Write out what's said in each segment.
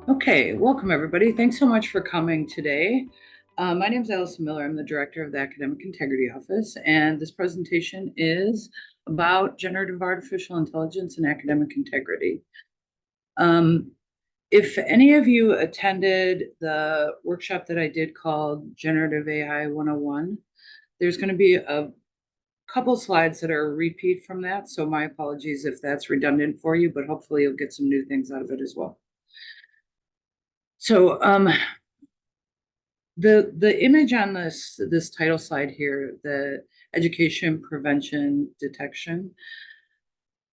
Okay, welcome everybody. Thanks so much for coming today. My name is Allison Miller. I'm the director of the Academic Integrity Office, and this presentation is about generative artificial intelligence and academic integrity. If any of you attended the workshop that I did called Generative AI 101, there's going to be a couple slides that are a repeat from that, so my apologies if that's redundant for you, but hopefully you'll get some new things out of it as well. So the image on this title slide here, the education, prevention, detection,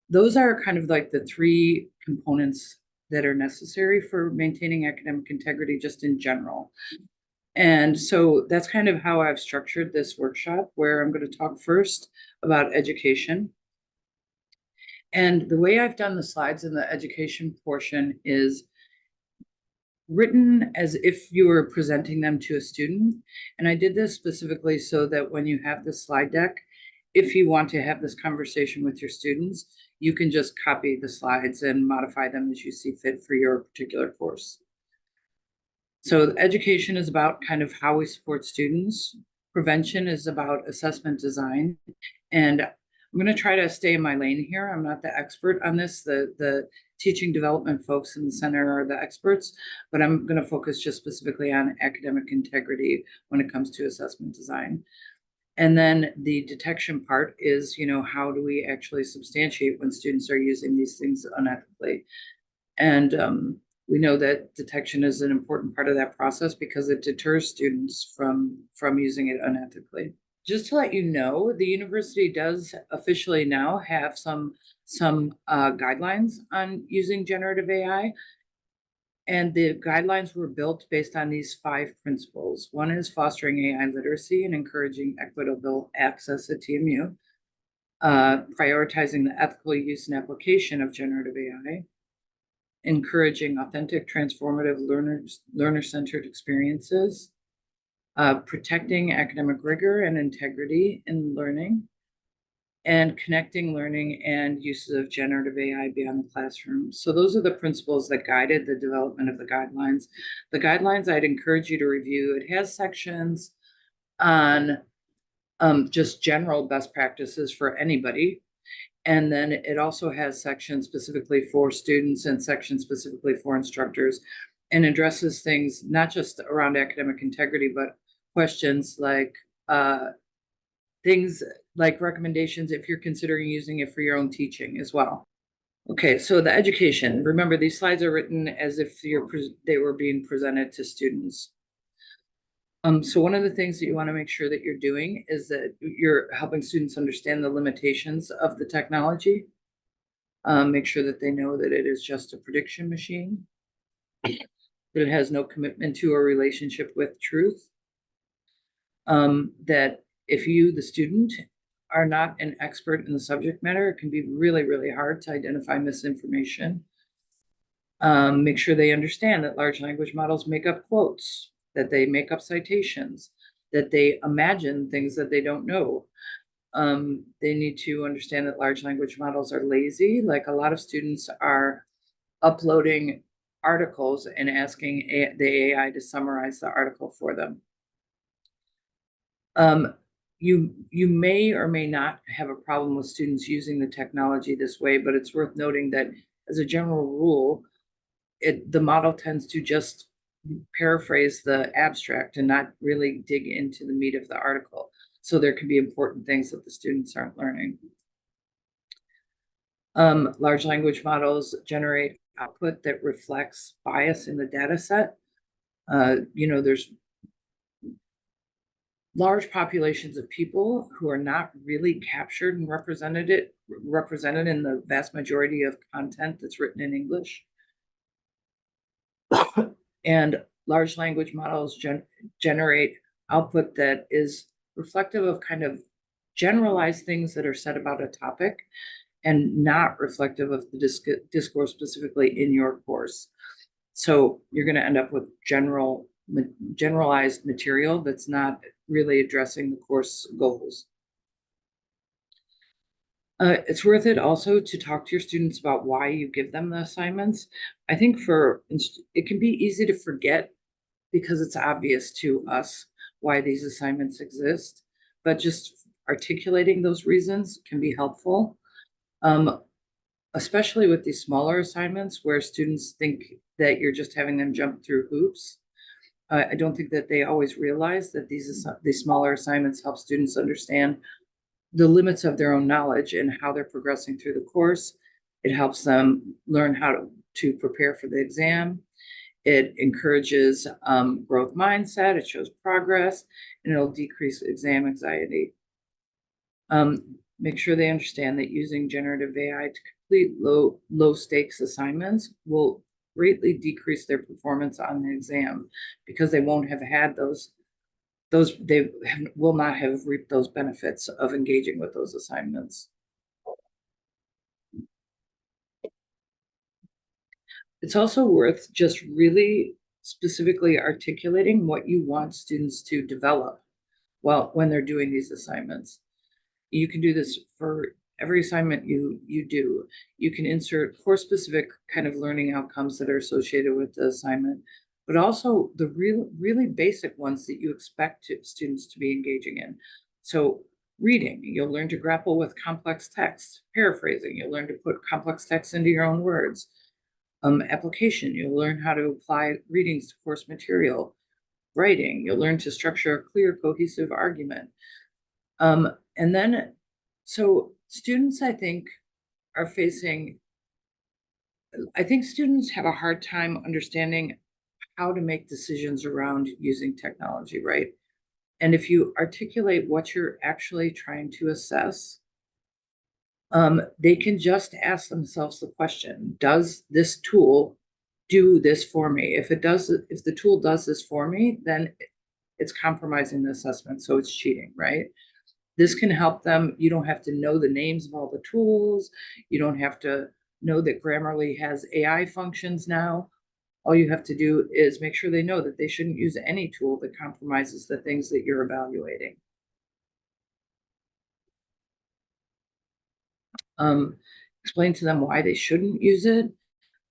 those are kind of like the three components that are necessary for maintaining academic integrity just in general. And so that's kind of how I've structured this workshop, where I'm going to talk first about education. And the way I've done the slides in the education portion is written as if you were presenting them to a student. And I did this specifically so that when you have the slide deck, if you want to have this conversation with your students, you can just copy the slides and modify them as you see fit for your particular course. So education is about kind of how we support students. Prevention is about assessment design. And I'm going to try to stay in my lane here. I'm not the expert on this. The teaching development folks in the center are the experts, but I'm going to focus just specifically on academic integrity when it comes to assessment design. And then the detection part is, how do we actually substantiate when students are using these things unethically? And we know that detection is an important part of that process because it deters students from using it unethically. Just to let you know, the university does officially now have some guidelines on using generative AI. And the guidelines were built based on these 5 principles. One is fostering AI literacy and encouraging equitable access at TMU, prioritizing the ethical use and application of generative AI, encouraging authentic, transformative, learner-centered experiences, protecting academic rigor and integrity in learning, and connecting learning and uses of generative AI beyond the classroom. So those are the principles that guided the development of the guidelines. The guidelines I'd encourage you to review. It has sections on just general best practices for anybody. And then it also has sections specifically for students and sections specifically for instructors, and addresses things not just around academic integrity, but questions like things like recommendations if you're considering using it for your own teaching as well. Okay, so the education. Remember, these slides are written as if they were being presented to students. So one of the things that you want to make sure that you're doing is that you're helping students understand the limitations of the technology. Make sure that they know that it is just a prediction machine, that it has no commitment to or relationship with truth, that if you, the student, are not an expert in the subject matter, it can be really, really hard to identify misinformation. Make sure they understand that large language models make up quotes, that they make up citations, that they imagine things that they don't know. They need to understand that large language models are lazy. Like, a lot of students are uploading articles and asking the AI to summarize the article for them. You may or may not have a problem with students using the technology this way, but it's worth noting that as a general rule, the model tends to just paraphrase the abstract and not really dig into the meat of the article. So there can be important things that the students aren't learning. Large language models generate output that reflects bias in the data set. There's large populations of people who are not really captured and represented in the vast majority of content that's written in English. And large language models generate output that is reflective of kind of generalized things that are said about a topic and not reflective of the discourse specifically in your course. So you're going to end up with generalized material that's not really addressing the course goals. It's worth it also to talk to your students about why you give them the assignments. I think it can be easy to forget because it's obvious to us why these assignments exist, but just articulating those reasons can be helpful. Um, Especially with these smaller assignments where students think that you're just having them jump through hoops. I don't think that they always realize that these smaller assignments help students understand the limits of their own knowledge and how they're progressing through the course. It helps them learn how to prepare for the exam. It encourages growth mindset. It shows progress, and it'll decrease exam anxiety. Make sure they understand that using generative AI to complete low stakes assignments will greatly decrease their performance on the exam because they won't have had they will not have reaped those benefits of engaging with those assignments. It's also worth just really specifically articulating what you want students to develop when they're doing these assignments. You can do this for every assignment you do. You can insert course specific kind of learning outcomes that are associated with the assignment, but also the really basic ones that you expect students to be engaging in. So reading, you'll learn to grapple with complex text. Paraphrasing, you'll learn to put complex text into your own words. Application, you'll learn how to apply readings to course material. Writing, you'll learn to structure a clear, cohesive argument. And then, so students, I think students have a hard time understanding how to make decisions around using technology, right? And if you articulate what you're actually trying to assess, they can just ask themselves the question, does this tool do this for me? If the tool does this for me, then it's compromising the assessment, so it's cheating, right? This can help them. You don't have to know the names of all the tools. You don't have to know that Grammarly has AI functions now. All you have to do is make sure they know that they shouldn't use any tool that compromises the things that you're evaluating. Um, Explain to them why they shouldn't use it.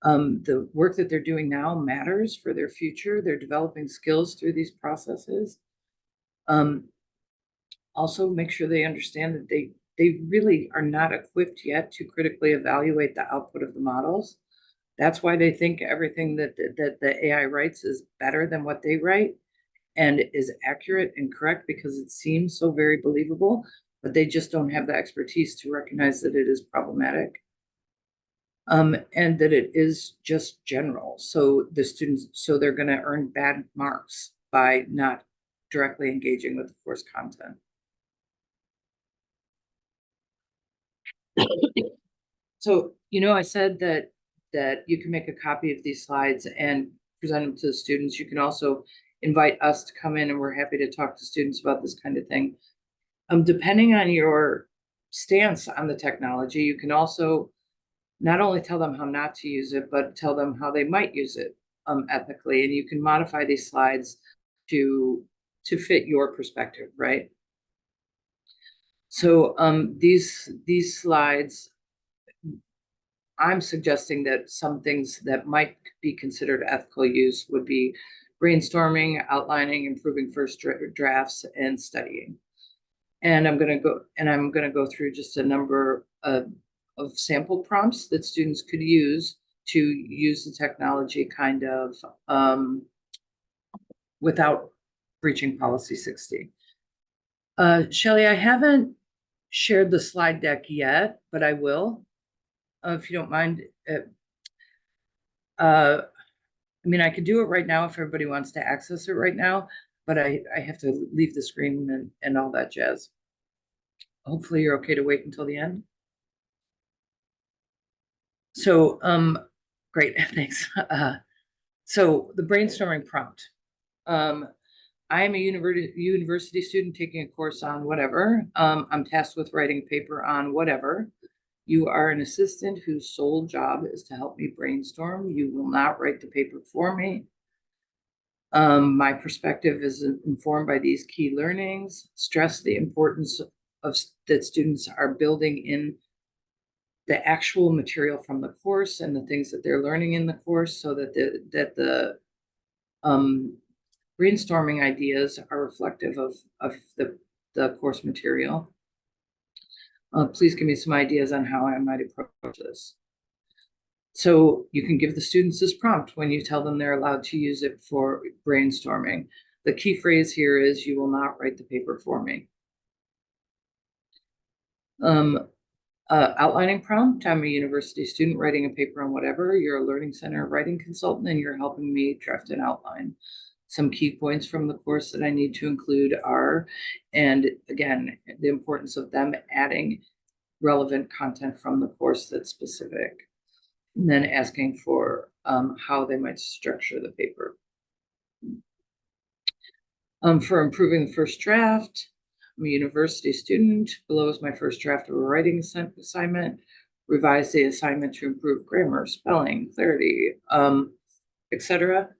The work that they're doing now matters for their future. They're developing skills through these processes. Um, Also, make sure they understand that they really are not equipped yet to critically evaluate the output of the models. That's why they think everything that the AI writes is better than what they write and is accurate and correct because it seems so very believable, but they just don't have the expertise to recognize that it is problematic. And that it is just general. So they're going to earn bad marks by not directly engaging with the course content. So, I said that you can make a copy of these slides and present them to the students. You can also invite us to come in, and we're happy to talk to students about this kind of thing. Depending on your stance on the technology, you can also not only tell them how not to use it, but tell them how they might use it ethically. And you can modify these slides to fit your perspective, right? So these slides, I'm suggesting that some things that might be considered ethical use would be brainstorming, outlining, improving first drafts, and studying. And I'm going to go through just a number of sample prompts that students could use to use the technology kind of without breaching policy 60. Shelley, I haven't shared the slide deck yet, but I will, if you don't mind. I mean, I could do it right now if everybody wants to access it right now, but I have to leave the screen and all that jazz. Hopefully you're okay to wait until the end. So, great, thanks. So the brainstorming prompt. I am a university student taking a course on whatever. I'm tasked with writing a paper on whatever. You are an assistant whose sole job is to help me brainstorm. You will not write the paper for me. My perspective is informed by these key learnings. Stress the importance of that students are building in the actual material from the course and the things that they're learning in the course, so that the brainstorming ideas are reflective of the course material. Please give me some ideas on how I might approach this. So you can give the students this prompt when you tell them they're allowed to use it for brainstorming. The key phrase here is, "You will not write the paper for me." Outlining prompt: I'm a university student writing a paper on whatever. You're a learning center writing consultant, and you're helping me draft an outline. Some key points from the course that I need to include are, and again, the importance of them adding relevant content from the course that's specific, and then asking for how they might structure the paper. For improving the first draft, I'm a university student. Below is my first draft of a writing assignment. Revise the assignment to improve grammar, spelling, clarity, etc.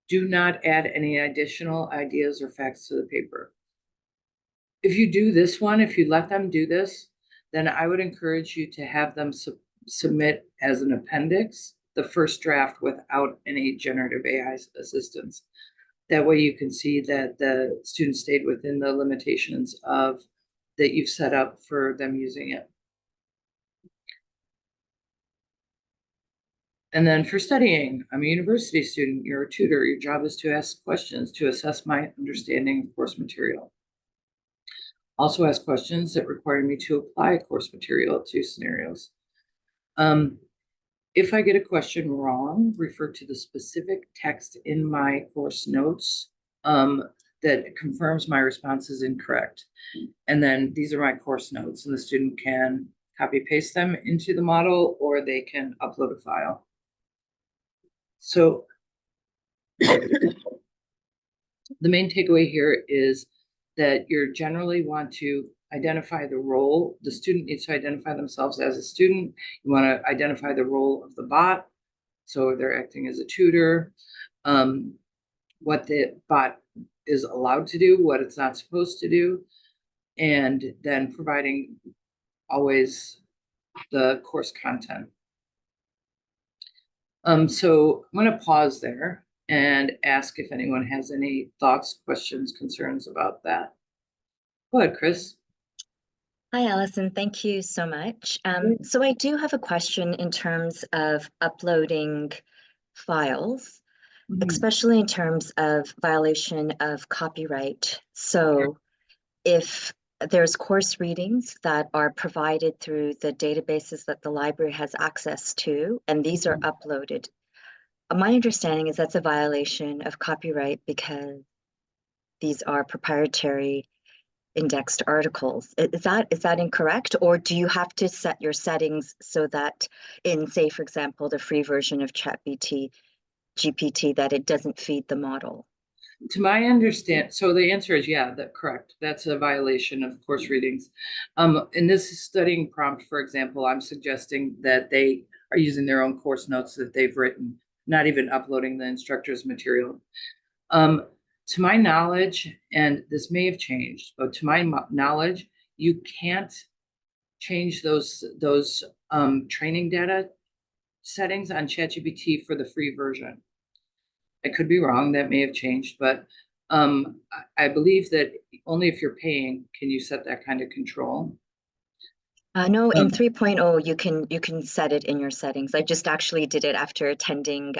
Do not add any additional ideas or facts to the paper. If you do this one, if you let them do this, then I would encourage you to have them submit as an appendix the first draft without any generative AI assistance. That way you can see that the student stayed within the limitations of that you've set up for them using it. And then for studying, I'm a university student, you're a tutor. Your job is to ask questions to assess my understanding of course material. Also ask questions that require me to apply course material to scenarios. If I get a question wrong, refer to the specific text in my course notes that confirms my response is incorrect. And then these are my course notes, and the student can copy paste them into the model, or they can upload a file. So the main takeaway here is that you generally want to identify the role. The student needs to identify themselves as a student. You want to identify the role of the bot. So they're acting as a tutor, what the bot is allowed to do, what it's not supposed to do, and then providing always the course content. So I'm going to pause there and ask if anyone has any thoughts, questions, concerns about that. Go ahead, Chris. Hi, Allison. Thank you so much. So I do have a question in terms of uploading files, especially in terms of violation of copyright. So if there's course readings that are provided through the databases that the library has access to, and these are uploaded, my understanding is that's a violation of copyright because these are proprietary indexed articles. Is that incorrect? Or do you have to set your settings so that in, say, for example, the free version of GPT, that it doesn't feed the model? To my understanding, so the answer is yeah, correct. That's a violation of course readings. In this studying prompt, for example, I'm suggesting that they are using their own course notes that they've written, not even uploading the instructor's material. To my knowledge, and this may have changed, but to my knowledge, you can't change those training data settings on ChatGPT for the free version. I could be wrong, that may have changed, but I believe that only if you're paying can you set that kind of control. No, in 3.0, you can set it in your settings. I just actually did it after attending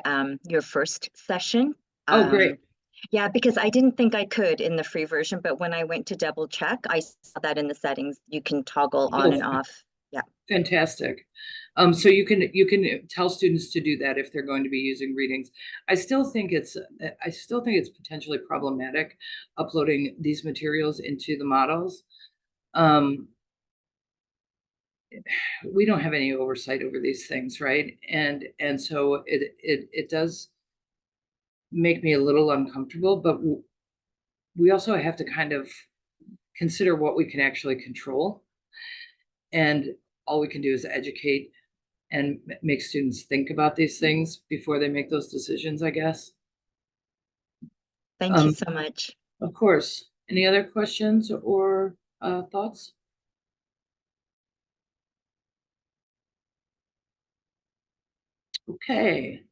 your first session. Oh, great. Yeah, because I didn't think I could in the free version, but when I went to double check, I saw that in the settings, you can toggle on and off. Yeah. Fantastic. So you can tell students to do that if they're going to be using readings. I still think it's potentially problematic uploading these materials into the models. We don't have any oversight over these things, right? And so it does make me a little uncomfortable, but we also have to kind of consider what we can actually control. And all we can do is educate and make students think about these things before they make those decisions, I guess. Thank you so much. Of course. Any other questions or thoughts? Okay.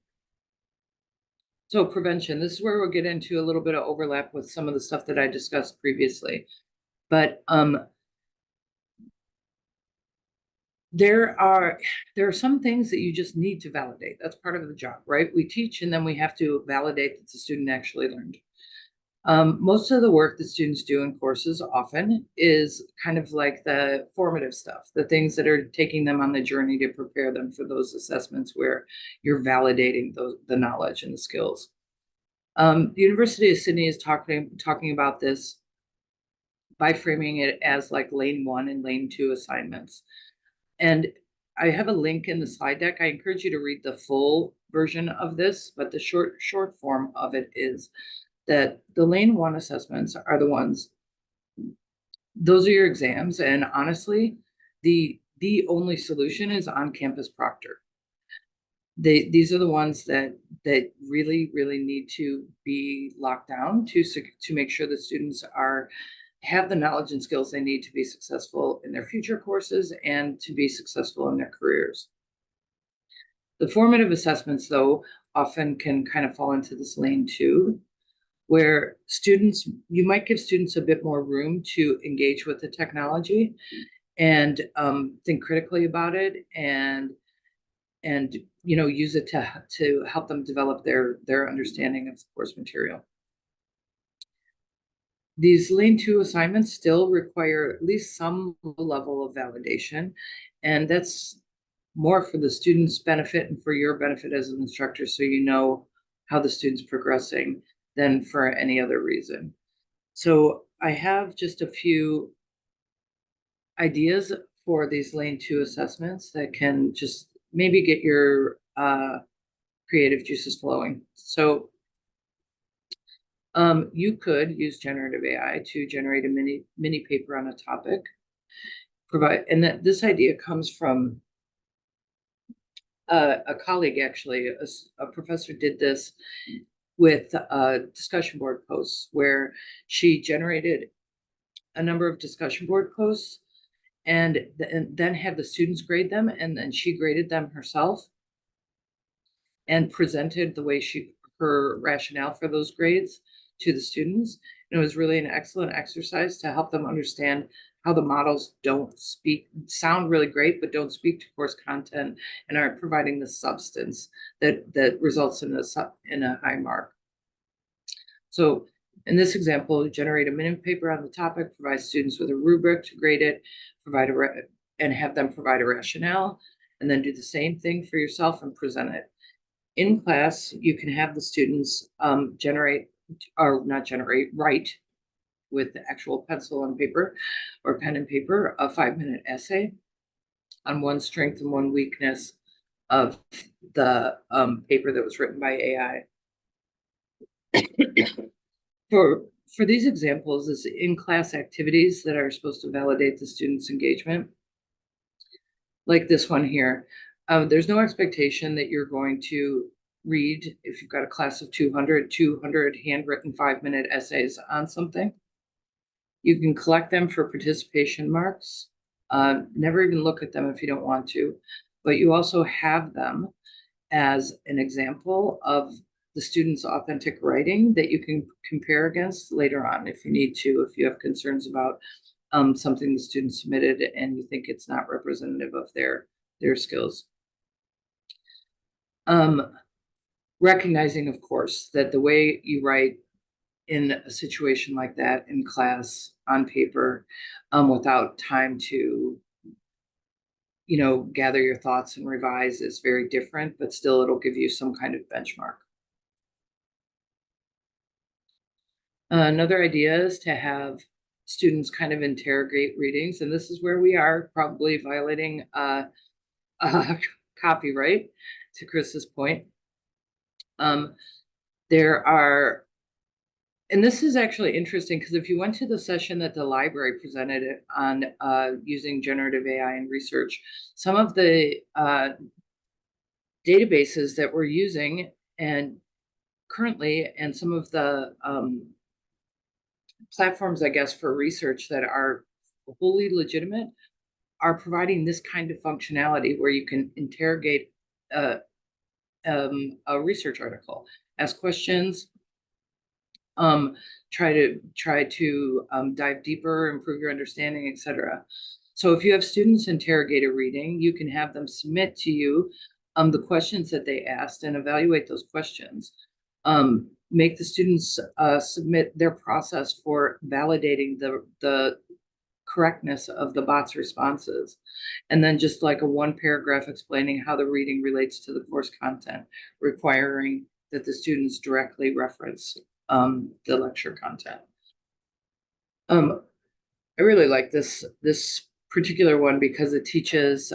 So prevention, this is where we'll get into a little bit of overlap with some of the stuff that I discussed previously. But there are some things that you just need to validate. That's part of the job, right? We teach and then we have to validate that the student actually learned. Most of the work that students do in courses often is kind of like the formative stuff, the things that are taking them on the journey to prepare them for those assessments where you're validating the knowledge and the skills. The University of Sydney is talking about this by framing it as like lane 1 and lane 2 assignments. And I have a link in the slide deck. I encourage you to read the full version of this, but the short form of it is that the lane 1 assessments are the ones, those are your exams, and honestly, the only solution is on-campus proctor. These are the ones that really need to be locked down to make sure that students have the knowledge and skills they need to be successful in their future courses and to be successful in their careers. The formative assessments, though, often can kind of fall into this lane 2, where you might give students a bit more room to engage with the technology and think critically about it and use it to help them develop their understanding of the course material. These lane 2 assignments still require at least some level of validation, and that's more for the student's benefit and for your benefit as an instructor, so you know how the student's progressing than for any other reason. So I have just a few ideas for these lane 2 assessments that can just maybe get your creative juices flowing. So you could use generative AI to generate a mini paper on a topic. And that this idea comes from a colleague, actually, a professor did this with discussion board posts, where she generated a number of discussion board posts and then had the students grade them, and then she graded them herself and presented her rationale for those grades to the students. And it was really an excellent exercise to help them understand how the models sound really great, but don't speak to course content and aren't providing the substance that results in a high mark. So in this example, generate a mini paper on the topic, provide students with a rubric to grade it, and have them provide a rationale, and then do the same thing for yourself and present it. In class, you can have the students write with the actual pencil and paper or pen and paper a 5-minute essay on one strength and one weakness of the paper that was written by AI. For these examples, is in-class activities that are supposed to validate the student's engagement, like this one here. There's no expectation that you're going to read, if you've got a class of 200 handwritten 5-minute essays on something. You can collect them for participation marks. Never even look at them if you don't want to, but you also have them as an example of the student's authentic writing that you can compare against later on if you need to, if you have concerns about something the student submitted and you think it's not representative of their skills. Recognizing, of course, that the way you write in a situation like that in class on paper, without time to gather your thoughts and revise is very different, but still it'll give you some kind of benchmark. Another idea is to have students kind of interrogate readings, and this is where we are probably violating copyright, to Chris's point. And this is actually interesting because if you went to the session that the library presented on using generative AI in research, some of the databases that we're using and currently, and some of the platforms, I guess, for research that are wholly legitimate, are providing this kind of functionality where you can interrogate a research article. Ask questions, try to dive deeper, improve your understanding, etc. So if you have students interrogate a reading, you can have them submit to you the questions that they asked and evaluate those questions. Make the students submit their process for validating the correctness of the bot's responses. And then just like a one paragraph explaining how the reading relates to the course content, requiring that the students directly reference the lecture content. I really like this particular one because it teaches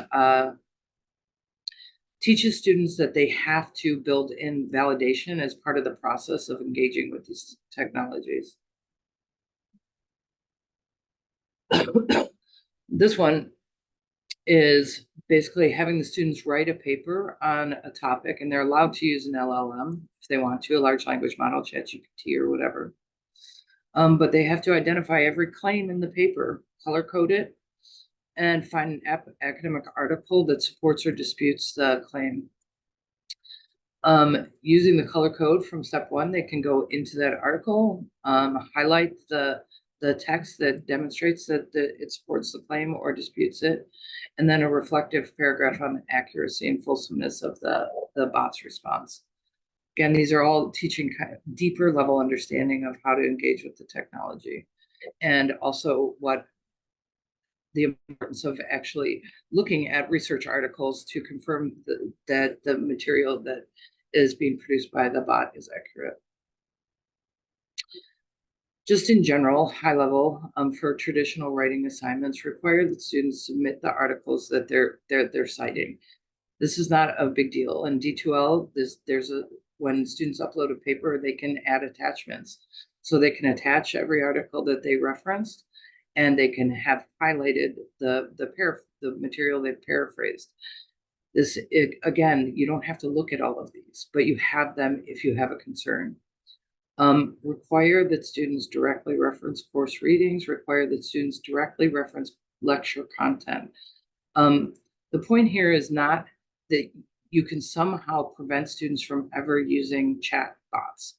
students that they have to build in validation as part of the process of engaging with these technologies. This one is basically having the students write a paper on a topic, and they're allowed to use an LLM if they want to, a large language model, ChatGPT or whatever. But they have to identify every claim in the paper, color code it, and find an academic article that supports or disputes the claim. Using the color code from step one, they can go into that article, highlight the text that demonstrates that it supports the claim or disputes it, and then a reflective paragraph on the accuracy and fulsomeness of the bot's response. Again, these are all teaching kind of deeper level understanding of how to engage with the technology, and also what the importance of actually looking at research articles to confirm that the material that is being produced by the bot is accurate. Just in general, high level, for traditional writing assignments, require that students submit the articles that they're citing. This is not a big deal. In D2L, when students upload a paper, they can add attachments. So they can attach every article that they referenced, and they can have highlighted the material they've paraphrased. Again, you don't have to look at all of these, but you have them if you have a concern. Require that students directly reference course readings, require that students directly reference lecture content. The point here is not that you can somehow prevent students from ever using chat bots.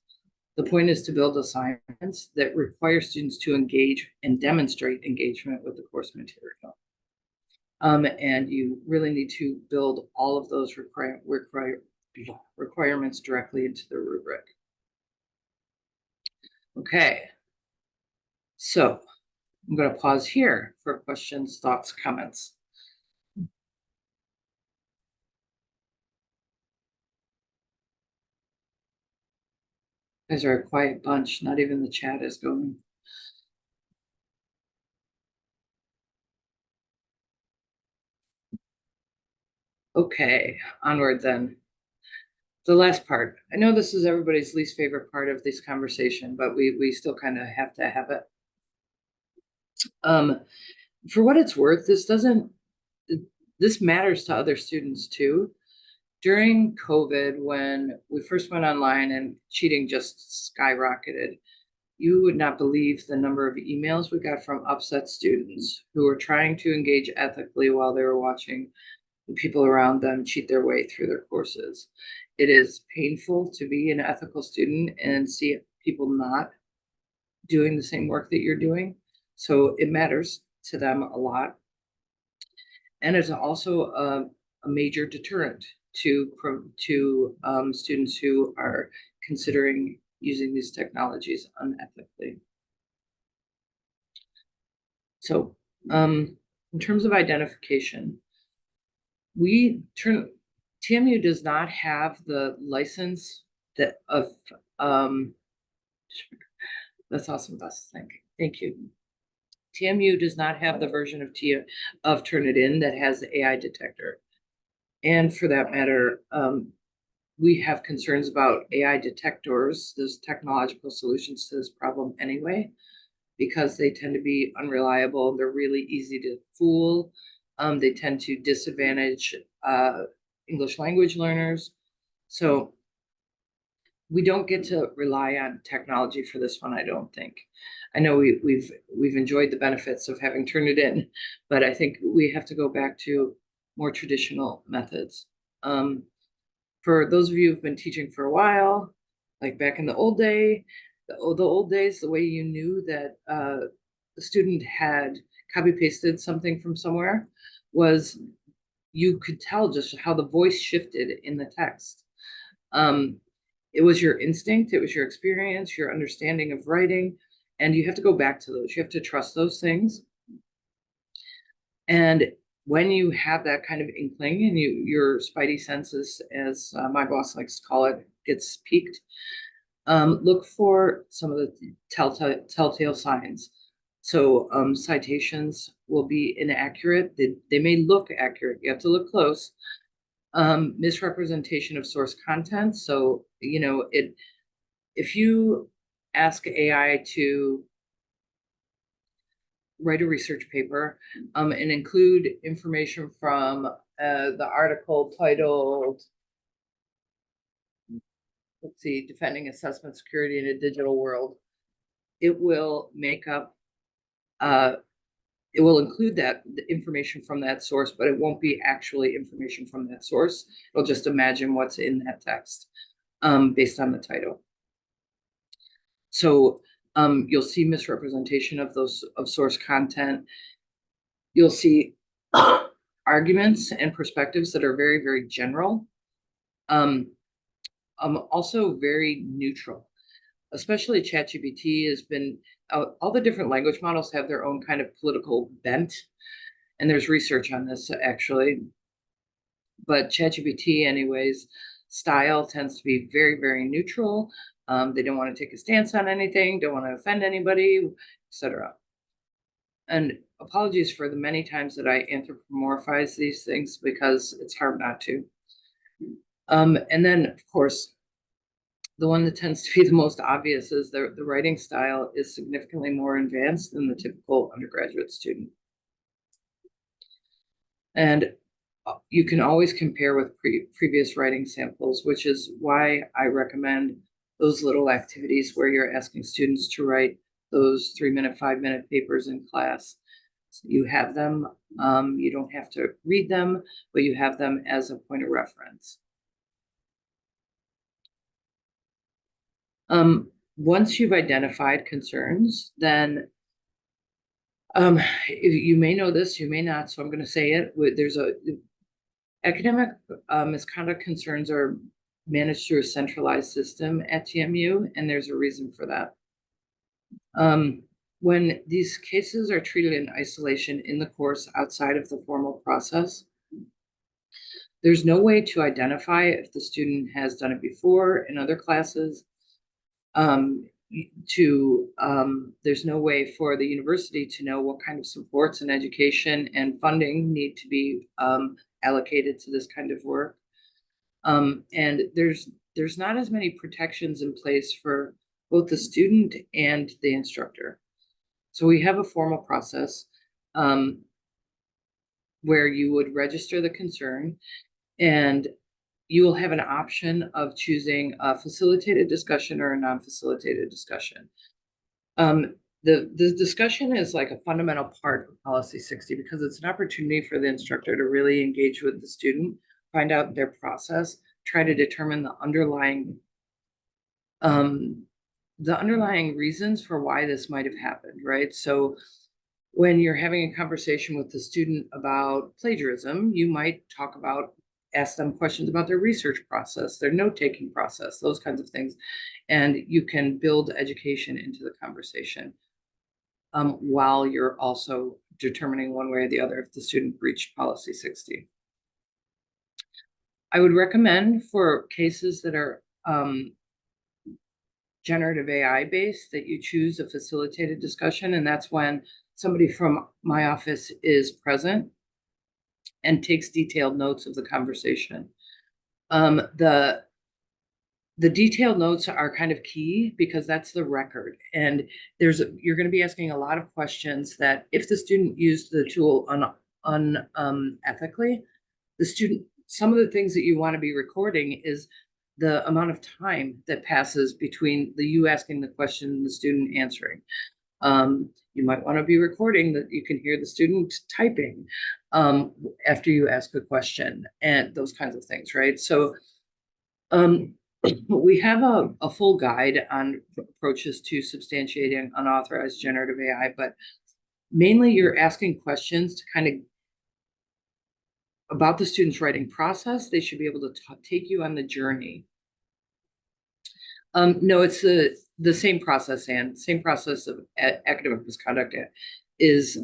The point is to build assignments that require students to engage and demonstrate engagement with the course material. And you really need to build all of those requirements directly into the rubric. Okay, so I'm going to pause here for questions, thoughts, comments. You guys are a quiet bunch, not even the chat is going. Okay, onward then. The last part. I know this is everybody's least favorite part of this conversation, but we still kind of have to have it. For what it's worth, this matters to other students too. During COVID, when we first went online and cheating just skyrocketed, you would not believe the number of emails we got from upset students who were trying to engage ethically while they were watching the people around them cheat their way through their courses. It is painful to be an ethical student and see people not doing the same work that you're doing. So it matters to them a lot. And it's also a major deterrent to students who are considering using these technologies unethically. So in terms of identification, TMU does not have the license that of that's awesome, Bus. Thank you. TMU does not have the version of Turnitin that has the AI detector. And for that matter, we have concerns about AI detectors, those technological solutions to this problem anyway, because they tend to be unreliable. They're really easy to fool. They tend to disadvantage English language learners. So we don't get to rely on technology for this one, I don't think. I know we've enjoyed the benefits of having Turnitin, but I think we have to go back to more traditional methods. for those of you who've been teaching for a while, like back in the old days, the way you knew that the student had copy pasted something from somewhere was you could tell just how the voice shifted in the text. It was your instinct, it was your experience, your understanding of writing, and you have to go back to those. You have to trust those things. And when you have that kind of inkling and your spidey senses, as my boss likes to call it, gets peaked, look for some of the telltale signs. So citations will be inaccurate. They may look accurate. You have to look close. Misrepresentation of source content. So, if you ask AI to write a research paper and include information from the article titled, let's see, Defending Assessment Security in a Digital World, it will make up, it will include that information from that source, but it won't be actually information from that source. It'll just imagine what's in that text based on the title. So you'll see misrepresentation of source content. You'll see arguments and perspectives that are very, very general. Also very neutral. Especially ChatGPT has been, all the different language models have their own kind of political bent, and there's research on this actually. But ChatGPT, anyways, style tends to be very, very neutral. They don't want to take a stance on anything, don't want to offend anybody, etc. And apologies for the many times that I anthropomorphize these things because it's hard not to. And then, of course, the one that tends to be the most obvious is the writing style is significantly more advanced than the typical undergraduate student. And you can always compare with previous writing samples, which is why I recommend those little activities where you're asking students to write those 3-minute, 5-minute papers in class. So you have them, you don't have to read them, but you have them as a point of reference. Once you've identified concerns, then you may know this, you may not, so I'm going to say it. There's academic misconduct concerns are managed through a centralized system at TMU, and there's a reason for that. When these cases are treated in isolation in the course outside of the formal process, there's no way to identify if the student has done it before in other classes. There's no way for the university to know what kind of supports and education and funding need to be allocated to this kind of work. And there's not as many protections in place for both the student and the instructor. So we have a formal process where you would register the concern, and you will have an option of choosing a facilitated discussion or a non-facilitated discussion. The discussion is like a fundamental part of Policy 60 because it's an opportunity for the instructor to really engage with the student, find out their process, try to determine the underlying reasons for why this might have happened, right? So when you're having a conversation with the student about plagiarism, you might ask them questions about their research process, their note-taking process, those kinds of things. And you can build education into the conversation while you're also determining one way or the other if the student breached Policy 60. I would recommend for cases that are generative AI based that you choose a facilitated discussion, and that's when somebody from my office is present and takes detailed notes of the conversation. The detailed notes are kind of key because that's the record, and you're going to be asking a lot of questions that if the student used the tool unethically, some of the things that you want to be recording is the amount of time that passes between you asking the question and the student answering. You might want to be recording that you can hear the student typing after you ask a question and those kinds of things, right? So Um, we have a full guide on approaches to substantiating unauthorized generative AI, but mainly you're asking questions to kind of about the student's writing process. They should be able to take you on the journey. No, it's the same process, and same process of academic misconduct is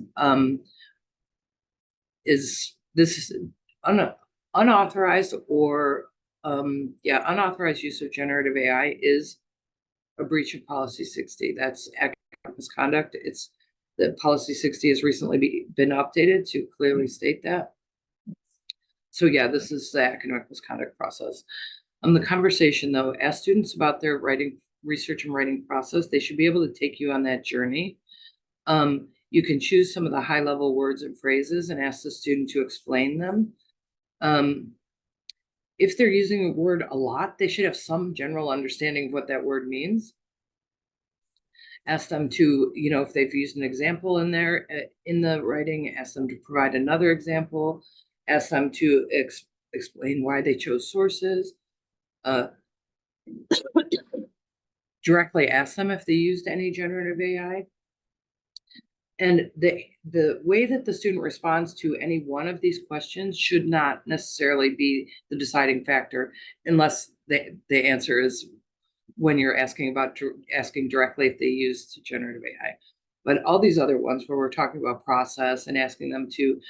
is this un, unauthorized or unauthorized use of generative AI is a breach of policy 60. That's academic misconduct. It's the policy 60 has recently been updated to clearly state that. So yeah, this is the academic misconduct process. The conversation though, ask students about their writing, research and writing process. They should be able to take you on that journey. You can choose some of the high level words and phrases and ask the student to explain them. If they're using a word a lot, they should have some general understanding of what that word means. Ask them to, if they've used an example in there in the writing, ask them to provide another example, ask them to explain why they chose sources, directly ask them if they used any generative AI. And the way that the student responds to any one of these questions should not necessarily be the deciding factor unless the answer is when you're asking directly if they used generative AI. But all these other ones where we're talking about process and asking them to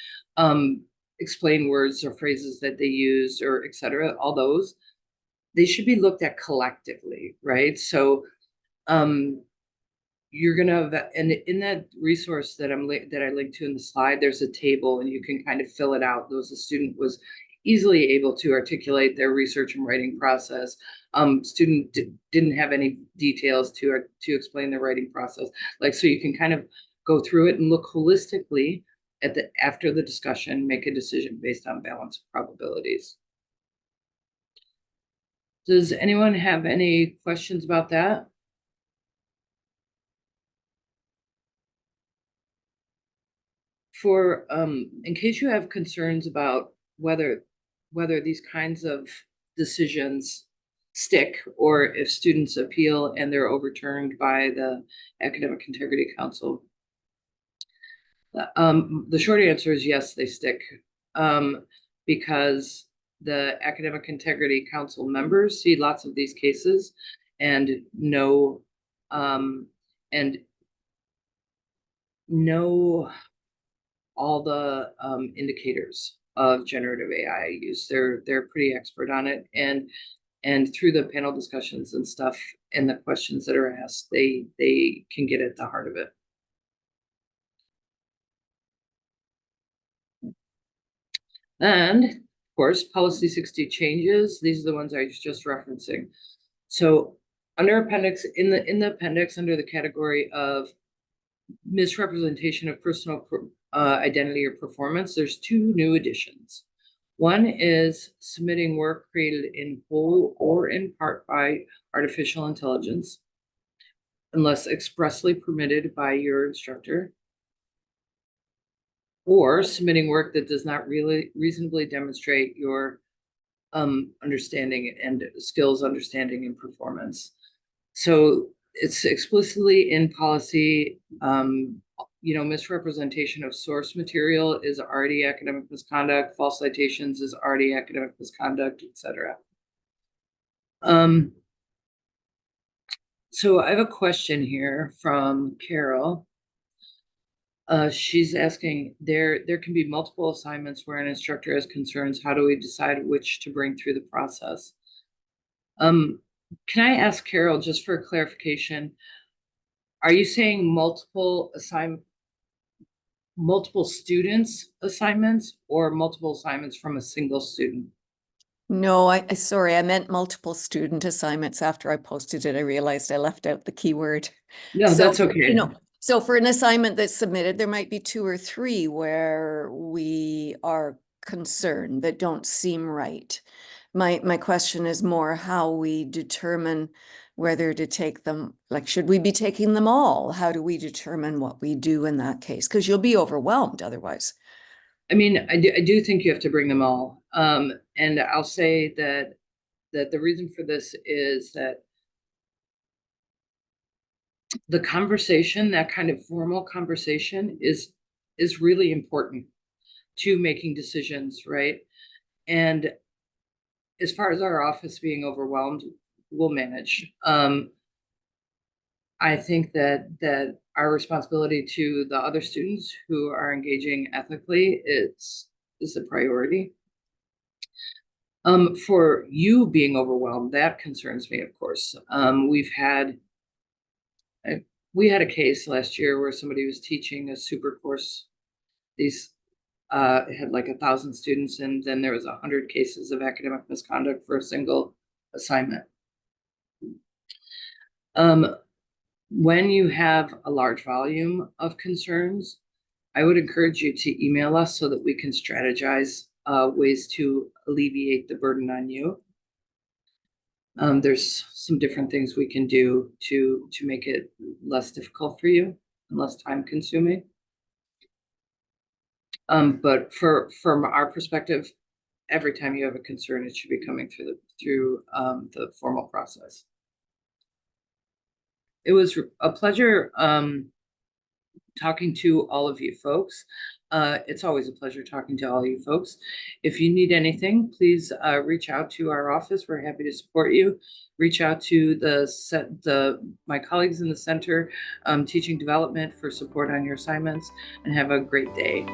explain words or phrases that they use or et cetera, all those, they should be looked at collectively, right? So you're gonna and in that resource that I linked to in the slide, there's a table and you can kind of fill it out. The student was easily able to articulate their research and writing process. Student didn't have any details to explain the writing process. Like, so you can kind of go through it and look holistically at after the discussion, make a decision based on balance of probabilities. Does anyone have any questions about that? For in case you have concerns about whether these kinds of decisions stick or if students appeal and they're overturned by the Academic Integrity Council, the short answer is yes, they stick, because the Academic Integrity Council members see lots of these cases and know and know all the indicators of generative AI use. They're pretty expert on it, and through the panel discussions and stuff and the questions that are asked, they can get at the heart of it. And of course, policy 60 changes. These are the ones I was just referencing. So under appendix in the appendix under the category of misrepresentation of personal identity or performance, there's two new additions. One is submitting work created in whole or in part by artificial intelligence, unless expressly permitted by your instructor, or submitting work that does not really reasonably demonstrate your understanding and skills, understanding, and performance. So it's explicitly in policy. Misrepresentation of source material is already academic misconduct. False citations is already academic misconduct, etc. So I have a question here from Carol. She's asking, there can be multiple assignments where an instructor has concerns. How do we decide which to bring through the process? Can I ask Carol, just for clarification, are you saying multiple students assignments or multiple assignments from a single student? No, sorry, I meant multiple student assignments. After I posted it, I realized I left out the keyword. No, So, that's okay. So for an assignment that's submitted, there might be 2 or 3 where we are concerned that don't seem right. My question is more how we determine whether to take them, like, should we be taking them all? How do we determine what we do in that case? Because you'll be overwhelmed otherwise. I mean, I do think you have to bring them all. And I'll say that that the reason for this is that the conversation, that kind of formal conversation is really important to making decisions, right? And as far as our office being overwhelmed, we'll manage. I think that our responsibility to the other students who are engaging ethically is a priority. For you being overwhelmed, that concerns me, of course. We had a case last year where somebody was teaching a super course. These it had like 1,000 students, and then there was 100 cases of academic misconduct for a single assignment. When you have a large volume of concerns, I would encourage you to email us so that we can strategize ways to alleviate the burden on you. There's some different things we can do to make it less difficult for you and less time consuming. But from our perspective, every time you have a concern, it should be coming through the formal process. It was a pleasure talking to all of you folks. It's always a pleasure talking to all you folks. If you need anything, please reach out to our office. We're happy to support you. Reach out to my colleagues in the Center Teaching Development for support on your assignments, and have a great day.